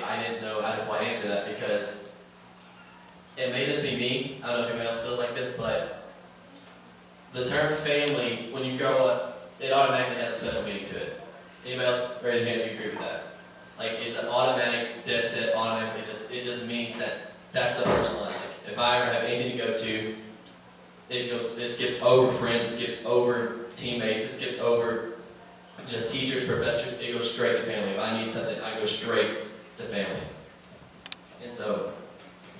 I didn't know how to quite answer that because it may just be me. I don't know if anybody else feels like this, but the term family, when you grow up, it automatically has a special meaning to it. Anybody else raise your hand if you agree with that? Like, it's an automatic, dead set, automatically, it just means that that's the first line. Like, if I ever have anything to go to, it skips over friends, it skips over teammates, it skips over just teachers, professors, it goes straight to family. If I need something, I go straight to family. And so,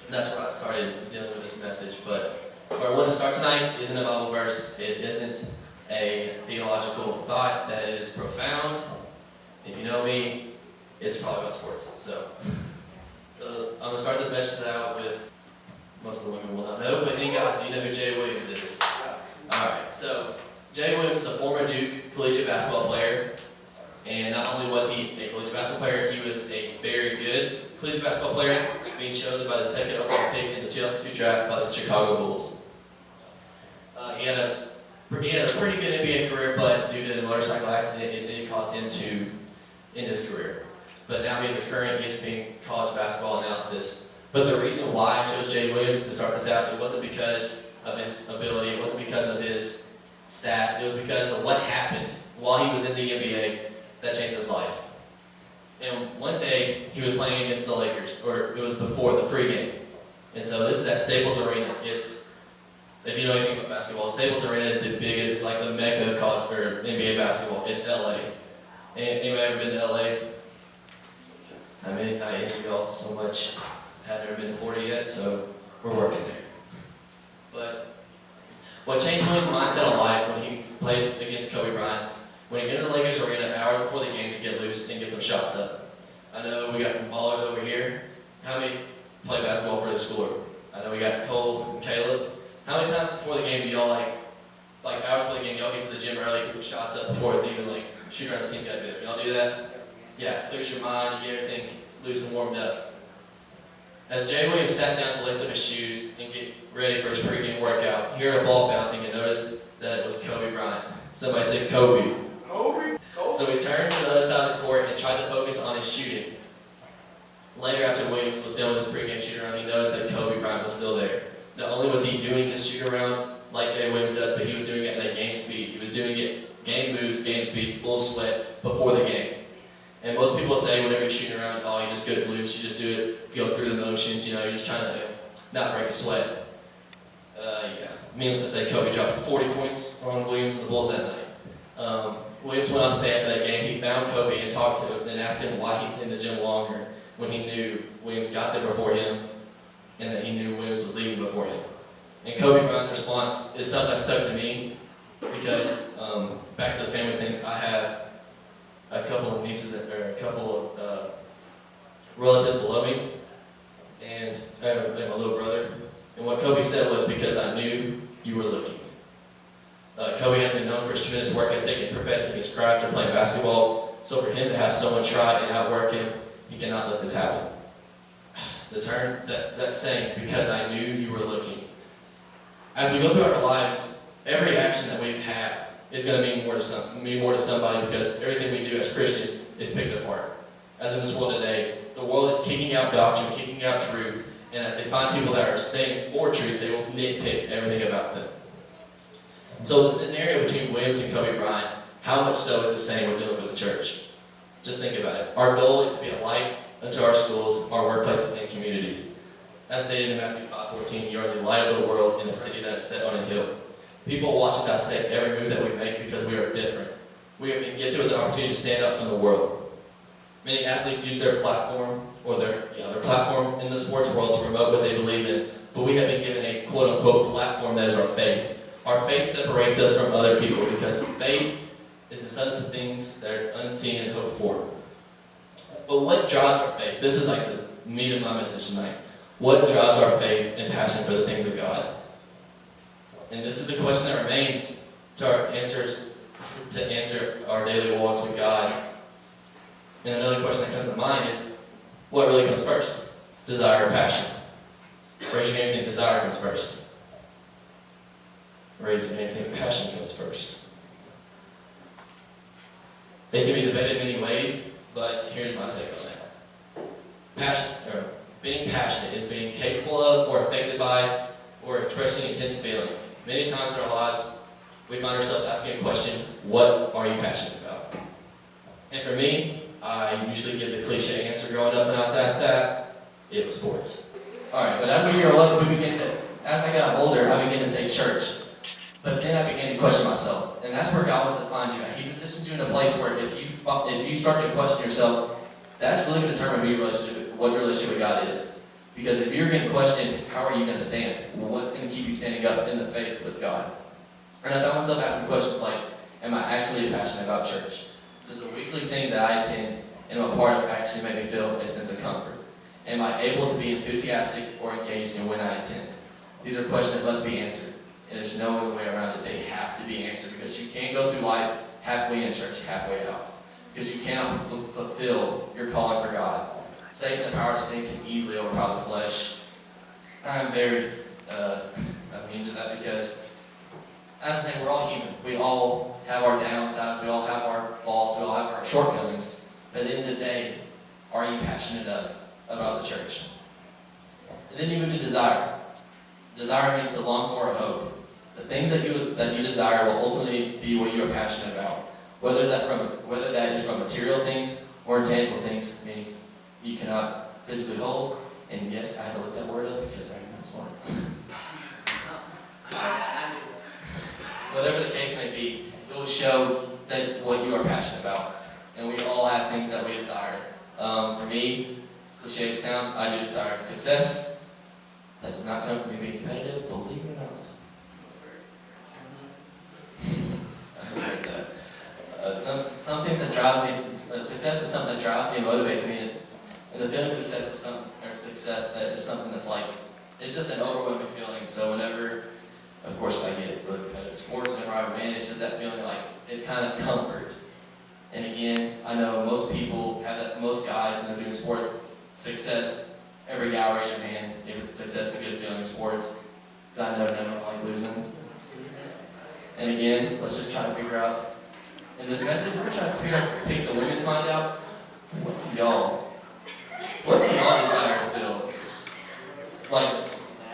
that's where I started dealing with this message. But where I want to start tonight isn't a Bible verse, it isn't a theological thought that is profound. If you know me, it's probably about sports. So I'm going to start this message out with, most of the women will not know, but any guys, do you know who Jay Williams is? Alright, so Jay Williams is the former Duke collegiate basketball player. And not only was he a collegiate basketball player, he was a very good collegiate basketball player, being chosen by the second overall pick in the 2002 draft by the Chicago Bulls. He had a pretty good NBA career, but due to a motorcycle accident, it did cause him to end his career. But now he's a current ESPN college basketball analysis. But the reason why I chose Jay Williams to start this out, it wasn't because of his ability, it wasn't because of his stats, it was because of what happened while he was in the NBA that changed his life. And one day, he was playing against the Lakers, or it was before the pregame. And so this is at Staples Arena. If you know anything about basketball, Staples Arena is the biggest, it's like the mecca of college or NBA basketball. It's LA. Anybody ever been to LA? I mean, I envy y'all so much. I've never been to Florida yet, so we're working there. But what changed Williams' mindset on life when he played against Kobe Bryant, when he entered the Lakers arena hours before the game to get loose and get some shots up. I know we got some ballers over here. How many play basketball for the school? I know we got Cole and Caleb. How many times before the game do y'all like hours before the game, y'all get to the gym early, get some shots up before it's even like shoot around the team's got to be there? Y'all do that? Yeah, clears your mind, you get everything loose and warmed up. As Jay Williams sat down to lace up his shoes and get ready for his pregame workout, he heard a ball bouncing and noticed that it was Kobe Bryant. Somebody said Kobe. Kobe. So he turned to the other side of the court and tried to focus on his shooting. Later, after Williams was done with his pregame shoot around, he noticed that Kobe Bryant was still there. Not only was he doing his shoot around like Jay Williams does, but he was doing it at a game speed. He was doing it game moves, game speed, full sweat before the game. And most people say whenever you're shooting around, oh, you just go loose, you just do it, go through the motions, you know, you're just trying to not break a sweat. Yeah, means to say Kobe dropped 40 points on Williams and the Bulls that night. Williams went on to say after that game, he found Kobe and talked to him and asked him why he stayed in the gym longer when he knew Williams got there before him and that he knew Williams was leaving before him. And Kobe Bryant's response is something that stuck to me because, back to the family thing, I have a couple of nieces, or a couple of relatives below me, and my little brother. And what Kobe said was, because I knew you were looking. Kobe has been known for his tremendous work ethic in perfecting his craft of playing basketball, so for him to have someone try and outwork him, he cannot let this happen. The term, that saying, because I knew you were looking. As we go through our lives, every action that we have is going to mean more to somebody because everything we do as Christians is picked apart. As in this world today, the world is kicking out doctrine, kicking out truth, and as they find people that are staying for truth, they will nitpick everything about them. So the scenario between Williams and Kobe Bryant, how much so is the same with dealing with the church? Just think about it. Our goal is to be a light unto our schools, our workplaces, and communities. As stated in Matthew 5:14, you are the light of the world in a city that is set on a hill. People watch and dissect every move that we make because we are different. We have been gifted with the opportunity to stand up from the world. Many athletes use their platform, or their platform in the sports world to promote what they believe in, but we have been given a quote-unquote platform that is our faith. Our faith separates us from other people because faith is the substance of things that are unseen and hoped for. But what drives our faith? This is like the meat of my message tonight. What drives our faith and passion for the things of God? And this is the question that remains to answer our daily walks with God. And another question that comes to mind is, what really comes first? Desire or passion? Raise your hand if you think desire comes first. Raise your hand if you think passion comes first. It can be debated in many ways, but here's my take on that. crushing, intense feeling. Many times in our lives, we find ourselves asking a question, what are you passionate about? And for me, I usually give the cliche answer growing up when I was asked that, it was sports. Alright, but as we grow up, as I got older, I began to say church. But then I began to question myself. And that's where God wants to find you at. He positions you in a place where if you start to question yourself, that's really going to determine what your relationship with God is. Because if you're getting questioned, how are you going to stand? Well, what's going to keep you standing up in the faith with God? And I found myself asking questions like, am I actually passionate about church? Does the weekly thing that I attend and I'm a part of actually make me feel a sense of comfort? Am I able to be enthusiastic or engaged in when I attend? These are questions that must be answered. And there's no other way around it. They have to be answered because you can't go through life halfway in church, halfway out. Because you cannot fulfill your calling for God. Satan, the power of sin, can easily overpower the flesh. I'm very immune to that because, as I say, we're all human. We all have our downsides. We all have our faults. We all have our shortcomings. But at the end of the day, are you passionate enough about the church? And then you move to desire. Desire means to long for or hope. The things that you desire will ultimately be what you are passionate about. Whether that is from material things or intangible things, meaning you cannot physically hold. And yes, I had to look that word up because I'm not smart. Whatever the case may be, it will show that what you are passionate about. And we all have things that we desire. For me, as cliche as it sounds, I do desire success. That does not come from me being competitive, believe it or not. I heard that. Some things that drives me, success is something that drives me and motivates me, and the feeling of success that is something that's like, it's just an overwhelming feeling. So whenever, of course, I get really competitive sports, whenever I win, it's just that feeling like it's kind of comfort. And again, I know most people have that. Most guys when they're doing sports, success. Every guy raise your hand. If success is a good feeling in sports, because I know no one like losing. And again, let's just try to figure out. In this message, we're going to try to pick the women's mind out. What do y'all desire to feel? Like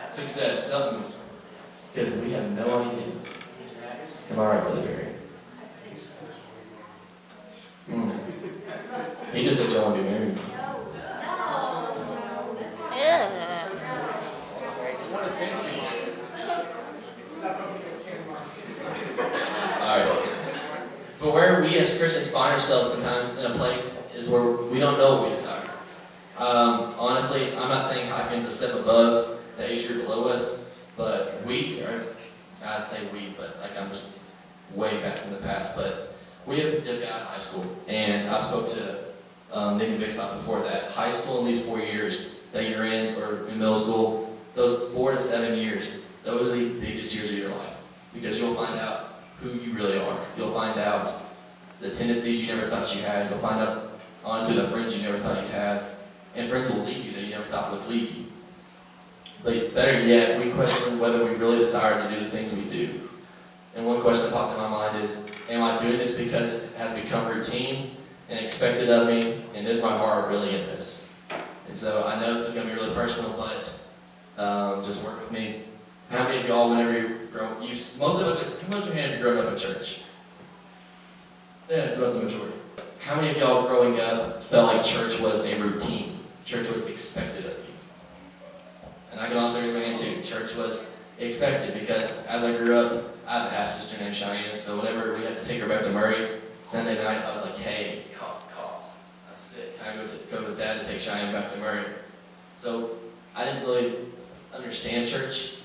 success, something. Because we have no idea. Am I right, Brother Perry? He just said y'all want to be married. Alright. But where we as Christians find ourselves sometimes in a place is where we don't know what we desire. Honestly, I'm not saying Hyphen's a step above the age group below us, but I say we, but like I'm just way back in the past, but we have just got out of high school, and I spoke to Nick and Vic's class before that. High school in these 4 years that you're in, or in middle school, those 4 to 7 years, those are the biggest years of your life, because you'll find out who you really are. You'll find out the tendencies you never thought you had. You'll find out, honestly, the friends you never thought you'd have, and friends will leave you that you never thought would leave you. But better yet, we question whether we really desire to do the things we do. And one question that popped in my mind is, am I doing this because it has become routine and expected of me, and is my heart really in this? And so I know this is going to be really personal, but just work with me. How many of y'all, whenever most of us, come up your hand if you're growing up in church. Yeah, it's about the majority. How many of y'all growing up felt like church was a routine? Church was expected of you. And I can also raise my hand too. Church was expected because as I grew up, I have a half-sister named Cheyenne, so whenever we had to take her back to Murray, Sunday night, I was like, hey, cough. I'm sick. Can I go with Dad to take Cheyenne back to Murray? So I didn't really understand church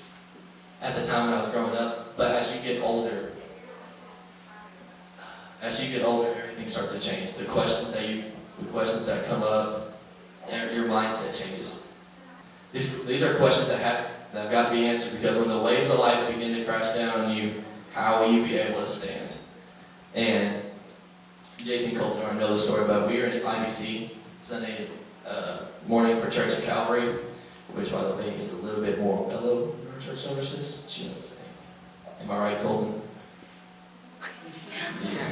at the time when I was growing up, but as you get older, everything starts to change. The questions that come up, your mindset changes. These are questions that have got to be answered, because when the waves of life begin to crash down on you, how will you be able to stand? And JT and Colton already know the story, but we were in IBC Sunday morning for church at Calvary, which, by the way, is a little bit more mellow church services. Just saying. Am I right, Colton? Yeah.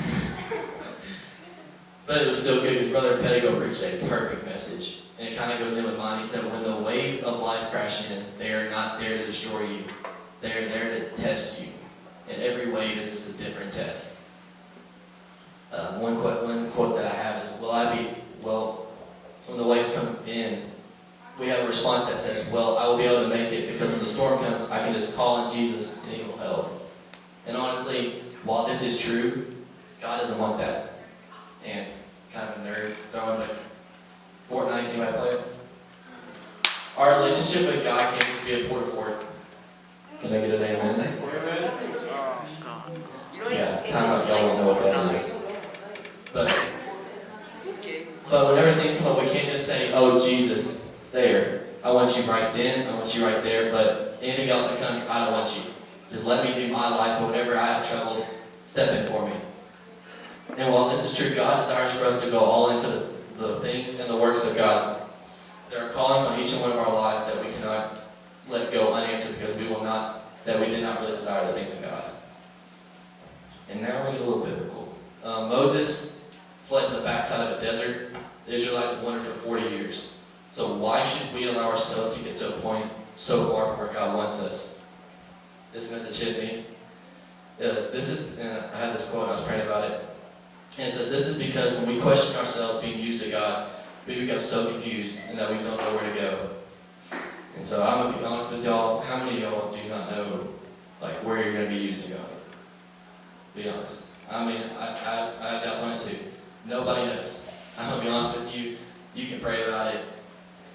But it was still good because Brother Pettigo preached a perfect message. And it kind of goes in with mine. He said, when the waves of life crash in, they are not there to destroy you. They're there to test you. And every wave is just a different test. One quote that I have is, when the waves come in, we have a response that says, I will be able to make it, because when the storm comes, I can just call on Jesus and He will help. And honestly, while this is true, God doesn't want that. And kind of a nerd, throwing like Fortnite, anybody play it? Our relationship with God can't just be a port fort. Can I get an amen? Yeah, time out, y'all won't know what that is. But whenever things come up, we can't just say, oh, Jesus, there. I want you right then, I want you right there, but anything else that comes, I don't want you. Just let me do my life, but whenever I have trouble, step in for me. And while this is true, God desires for us to go all into the things and the works of God. There are callings on each and one of our lives that we cannot let go unanswered because we did not really desire the things of God. And now we get a little biblical. Moses fled to the backside of a desert. The Israelites wandered for 40 years. So why should we allow ourselves to get to a point so far from where God wants us? This message hit me. And I had this quote, I was praying about it. And it says, this is because when we question ourselves being used to God, we become so confused and that we don't know where to go. And so I'm going to be honest with y'all, how many of y'all do not know where you're going to be used to God? Be honest. I mean, I have doubts on it too. Nobody knows. I'm going to be honest with you. You can pray about it.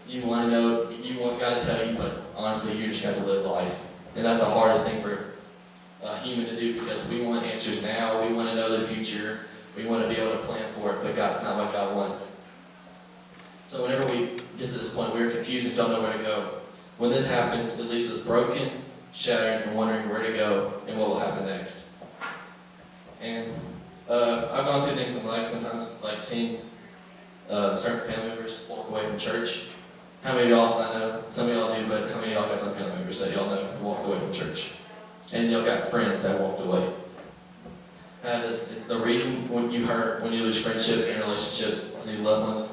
You want to know, you want God to tell you, but honestly, you just have to live life. And that's the hardest thing for a human to do, because we want answers now. We want to know the future. We want to be able to plan for it, but God's not what God wants. So whenever we get to this point, we're confused and don't know where to go. When this happens, it leaves us broken, shattered, and wondering where to go and what will happen next. And I've gone through things in life sometimes, like seeing certain family members walk away from church. How many of y'all, I know some of y'all do, but how many of y'all got some family members that y'all know who walked away from church? And y'all got friends that walked away. The reason when you lose friendships and relationships, see loved ones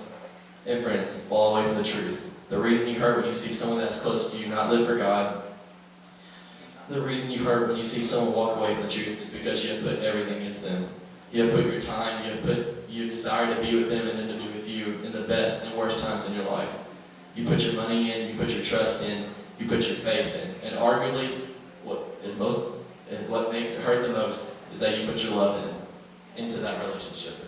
and friends fall away from the truth. The reason you hurt when you see someone that's close to you not live for God, the reason you hurt when you see someone walk away from the truth is because you have put everything into them. You have put your time, you desire to be with them and then to be with you in the best and worst times in your life. You put your money in, you put your trust in, you put your faith in. And arguably, what makes it hurt the most is that you put your love into that relationship.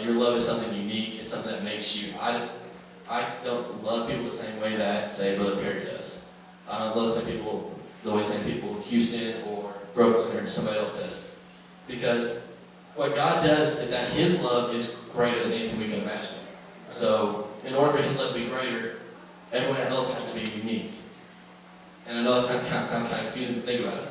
Your love is something unique. It's something that makes you. I don't love people the same way that, say, Brother Perry does. I don't love the way some people in Houston or Brooklyn or somebody else does. Because what God does is that His love is greater than anything we can imagine. So in order for His love to be greater, everyone else has to be unique. And I know that sounds kind of confusing to think about it.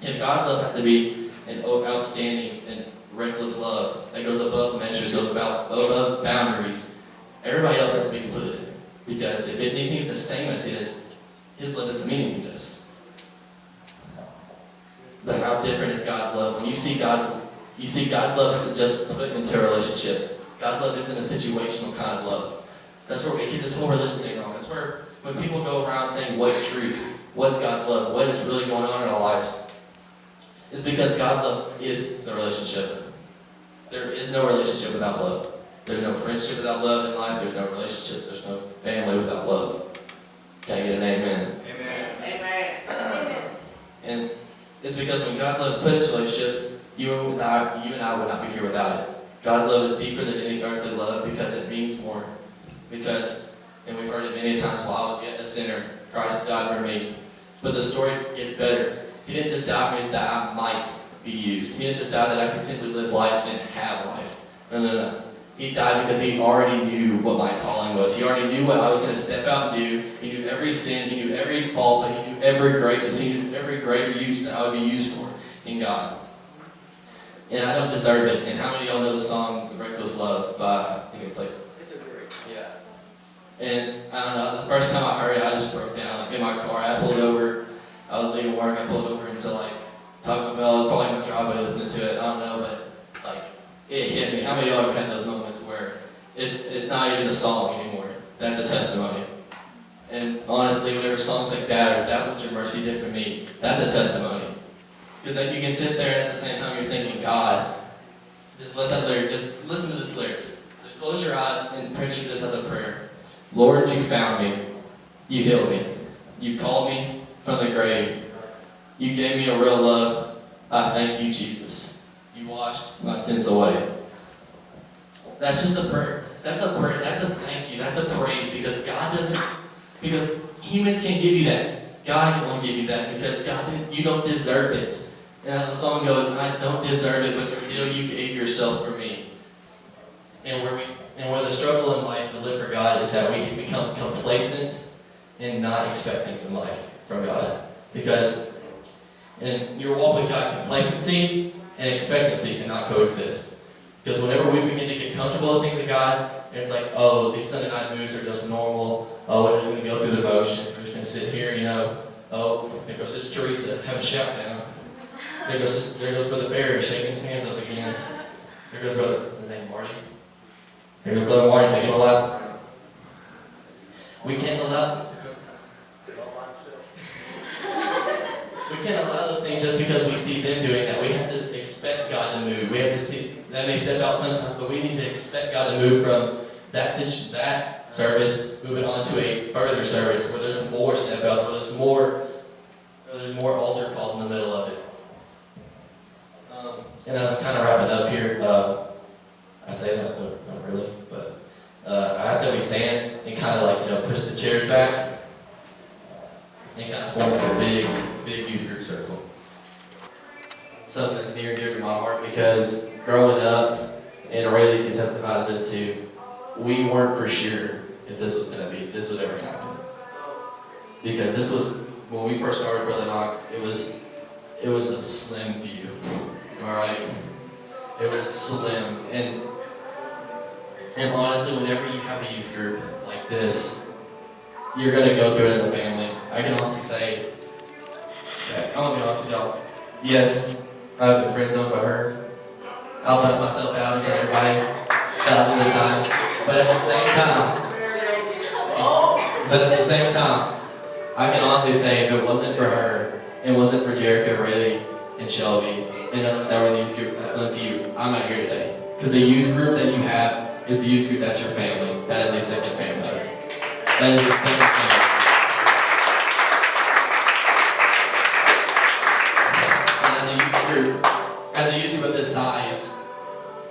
If God's love has to be an outstanding and reckless love that goes above measures, goes above boundaries, everybody else has to be completely different. Because if anything is the same as His love doesn't mean anything to us. But how different is God's love? When you see God's love isn't just put into a relationship. God's love isn't a situational kind of love. That's where we get this whole religion thing wrong. That's where when people go around saying, what's truth? What's God's love? What is really going on in our lives? It's because God's love is the relationship. There is no relationship without love. There's no friendship without love in life. There's no relationship. There's no family without love. Can I get an amen? Amen. Amen. And it's because when God's love is put into a relationship, you and I would not be here without it. God's love is deeper than any earthly love because it means more. Because, and we've heard it many times, while I was yet a sinner, Christ died for me. But the story gets better. He didn't just die for me that I might be used. He didn't just die that I could simply live life and have life. No. He died because He already knew what my calling was. He already knew what I was going to step out and do. He knew every sin. He knew every fault. But He knew every greatness. He knew every greater use that I would be used for in God. And I don't deserve it. And how many of y'all know the song Reckless Love by, I think it's a great. Yeah. And I don't know, the first time I heard it, I just broke down in my car. I pulled over. I was leaving work. I pulled over into Taco Bell. I was probably in my driveway listening to it. I don't know, but it hit me. How many of y'all have had those moments where it's not even a song anymore? That's a testimony. And honestly, whenever songs like that, or that what your mercy did for me, that's a testimony. Because like you can sit there and at the same time you're thinking, God, just let that lyric, just listen to this lyric. Just close your eyes and picture this as a prayer. Lord, you found me. You healed me. You called me from the grave. You gave me a real love. I thank you, Jesus. You washed my sins away. That's just a prayer. That's a prayer. That's a thank you. That's a praise because God doesn't, because humans can't give you that. God can only give you that because God, you don't deserve it. And as the song goes, I don't deserve it, but still you gave yourself for me. And where the struggle in life to live for God is that we become complacent and not expect things in life from God. Because in your walk with God, complacency and expectancy cannot coexist. Because whenever we begin to get comfortable with things of God, it's like, oh, these Sunday night moves are just normal. Oh, we're just going to go through the motions. We're just going to sit here, you know. Oh, there goes Sister Teresa, have a shout down. There goes Brother Barry shaking his hands up again. There goes Brother, what's his name, Marty? There goes Brother Marty taking a lap. We can't allow those things just because we see them doing that. We have to expect God to move. We have to see, that may step out sometimes, but we need to expect God to move from that service, moving on to a further service where there's more step out, where there's more altar calls in the middle of it. And as I'm kind of wrapping up here, I say that, but not really. But I ask that we stand and kind of like, push the chairs back and kind of form like a big youth group circle. Something that's near and dear to my heart because growing up, and Rayleigh can testify to this too, we weren't for sure if this would ever happen. Because this was, when we first started Brother Knox, it was a slim view. Alright? It was slim. And honestly, whenever you have a youth group like this, you're going to go through it as a family. I can honestly say, I'm going to be honest with y'all. Yes, I've been friend zoned by her. I'll bust myself out in front of everybody thousands of times. But at the same time, I can honestly say if it wasn't for her, it wasn't for Jericho, Rayleigh, and Shelby, and others that were in the youth group that slim to you, I'm not here today. Because the youth group that you have is the youth group that's your family. That is a second family. That is a second family. As a youth group of this size,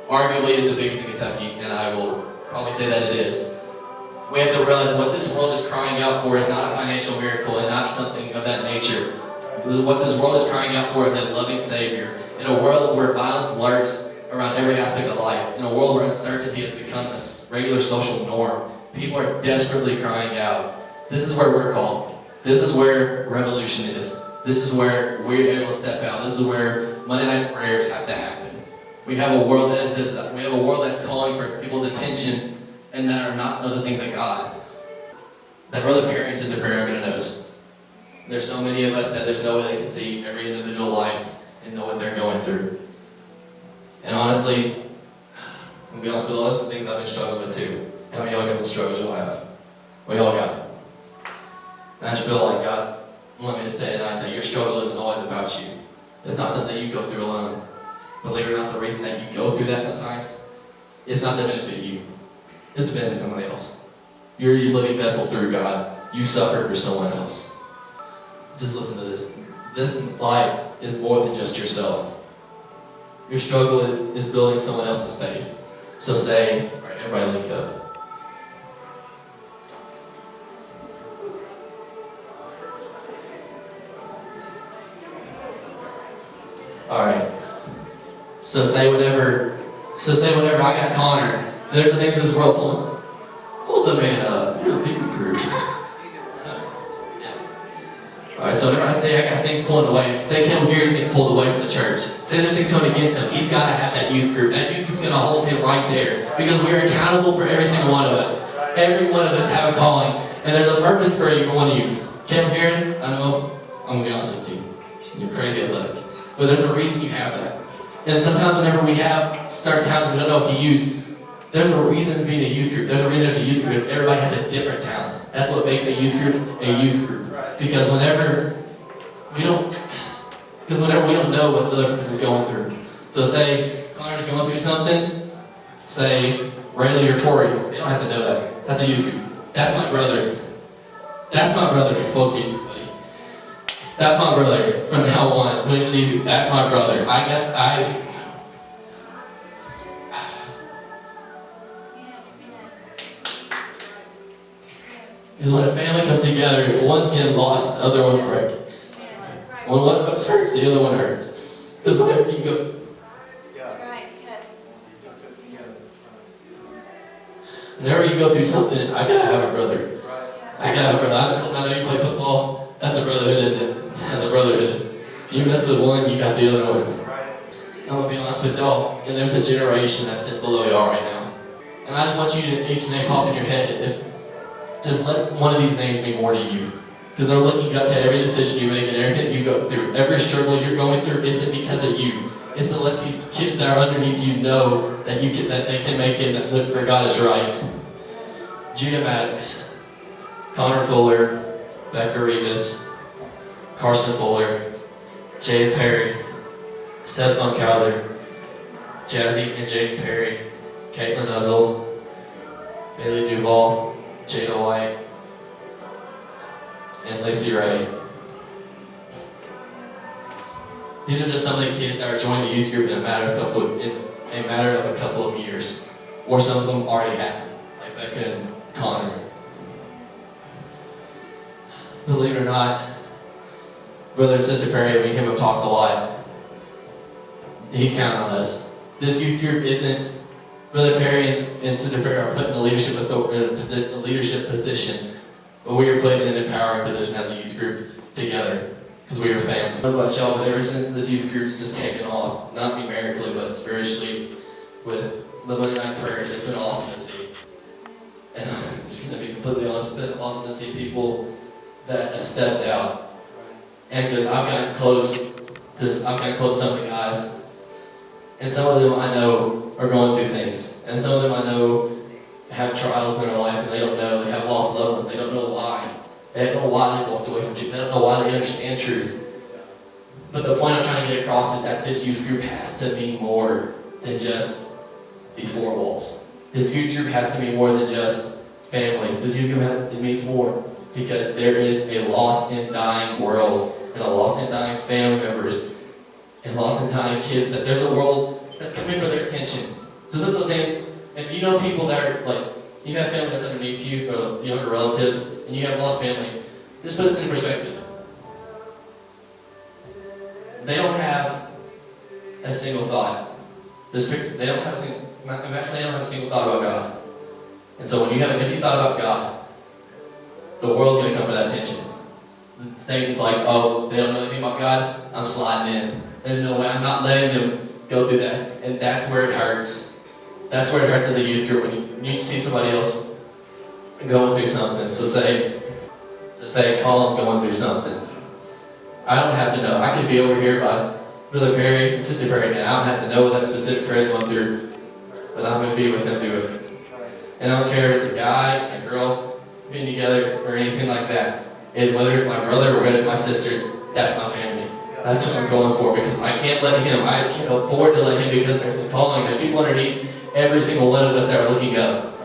arguably is the biggest in Kentucky, and I will probably say that it is. We have to realize what this world is crying out for is not a financial miracle and not something of that nature. What this world is crying out for is a loving Savior. In a world where violence lurks around every aspect of life, in a world where uncertainty has become a regular social norm, people are desperately crying out. This is where we're called. This is where revolution is. This is where we're able to step out. This is where Monday night prayers have to happen. We have a world that's calling for people's attention and that are not other things like God. That Brother Perry and Sister Perry are going to notice. There's so many of us that there's no way they can see every individual life and know what they're going through. And honestly, I'm going to be honest with you, those are the things I've been struggling with too. How many of y'all got some struggles you'll have? What y'all got? And I just feel like God's wanting me to say tonight that your struggle isn't always about you. It's not something that you go through alone. Believe it or not, the reason that you go through that sometimes is not to benefit you. It's to benefit someone else. You're a living vessel through God. You suffer for someone else. Just listen to this. This life is more than just yourself. Your struggle is building someone else's faith. So say, all right, everybody link up. All right. So say whenever I got Connor, and there's the thing for this world pulling. Hold the man up. You're a big group. Alright, so whenever I say I got things pulling away, say Kim Gary's getting pulled away from the church. Say there's things coming against him. He's got to have that youth group. That youth group's going to hold him right there. Because we are accountable for every single one of us. Every one of us have a calling. And there's a purpose for every one of you. Kim Gary, I know, I'm going to be honest with you. You're crazy athletic. But there's a reason you have that. And sometimes whenever we have certain times we don't know what to use, there's a reason to be in a youth group. There's a reason there's a youth group because everybody has a different talent. That's what makes a youth group a youth group. Because whenever we don't know what the other person's going through. So say Connor's going through something, say Rayleigh or Tori, they don't have to know that. That's a youth group. That's my brother. That's my brother. Both of you, buddy. That's my brother from now on. When he's in youth group, that's my brother. Because when a family comes together, if one's getting lost, the other one's breaking. When one of us hurts, the other one hurts. Because whenever you go, whenever you go through something, I gotta have a brother. I gotta have a brother. I know you play football. That's a brotherhood, isn't it? That's a brotherhood. If you mess with one, you got the other one. I'm gonna be honest with y'all, and there's a generation that's sitting below y'all right now. And I just want you to each name pop in your head. Just let one of these names mean more to you. Because they're looking up to every decision you make and everything you go through. Every struggle you're going through isn't because of you. It's to let these kids that are underneath you know that they can make it and that look for God is right. Zeke Maddox, Connor Fuller, Becca Rivas, Carson Fuller, Jaden Perry, Seth Funkhauser, Jazzy and Jaden Perry, Caitlin Nuzzle, Bailey Duval, Jada White, and Lacey Ray. These are just some of the kids that are joining the youth group in a matter of a couple of years, or some of them already have, like Becca and Connor. Believe it or not, Brother and Sister Perry, me and him have talked a lot. He's counting on us. This youth group isn't Brother Perry and Sister Perry are put in a leadership position, but we are put in an empowering position as a youth group together, because we are family. I don't know about y'all, but ever since this youth group's just taken off, not numerically, but spiritually, with the Monday night prayers, it's been awesome to see. And I'm just going to be completely honest, it's been awesome to see people that have stepped out. And because I've gotten close to some of the guys, and some of them I know are going through things, and some of them I know have trials in their life, and they don't know, they have lost loved ones, they don't know why. They don't know why they walked away from truth, they don't know why they understand truth. But the point I'm trying to get across is that this youth group has to mean more than just these four walls. This youth group has to mean more than just family. This youth group it means more, because there is a lost and dying world, and a lost and dying family members, and lost and dying kids. That there's a world that's coming for their attention. So look at those names, and you know people that are like, you have family that's underneath you, or younger relatives, and you have lost family. Just put this in perspective. They don't have a single thought. They don't have a single, imagine they don't have a single thought about God. And so when you have an empty thought about God, the world's going to come for that attention. Statements like, oh, they don't know anything about God, I'm sliding in. There's no way, I'm not letting them go through that. And that's where it hurts. That's where it hurts as a youth group, when you see somebody else going through something. So say Colin's going through something. I don't have to know. I could be over here by Brother Perry and Sister Perry, and I don't have to know what that specific prayer is going through, but I'm going to be with them through it. And I don't care if it's a guy and a girl being together or anything like that. Whether it's my brother or whether it's my sister, that's my family. That's what I'm going for, because I can't afford to let him, because there's a calling. There's people underneath every single one of us that are looking up.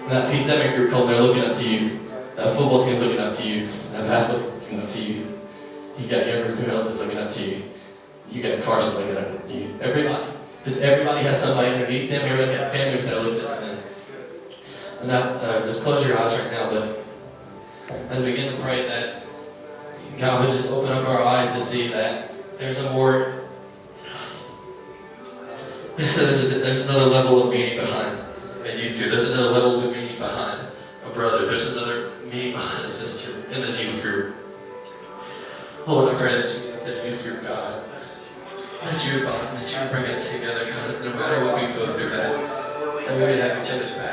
And that P7 group called, they're looking up to you. That football team's looking up to you. That basketball team's looking up to you. You got younger relatives looking up to you. You got Carson looking up to you. Everybody. Because everybody has somebody underneath them. Everybody's got family members that are looking up to them. And now, just close your eyes right now, but as we begin to pray that God would just open up our eyes to see that there's another level of meaning behind a youth group. There's another level of meaning behind a brother. There's another meaning behind a sister in this youth group. Lord, I pray that you give this youth group, God, that you would bring us together, God, no matter what we go through, that we would have each other's back.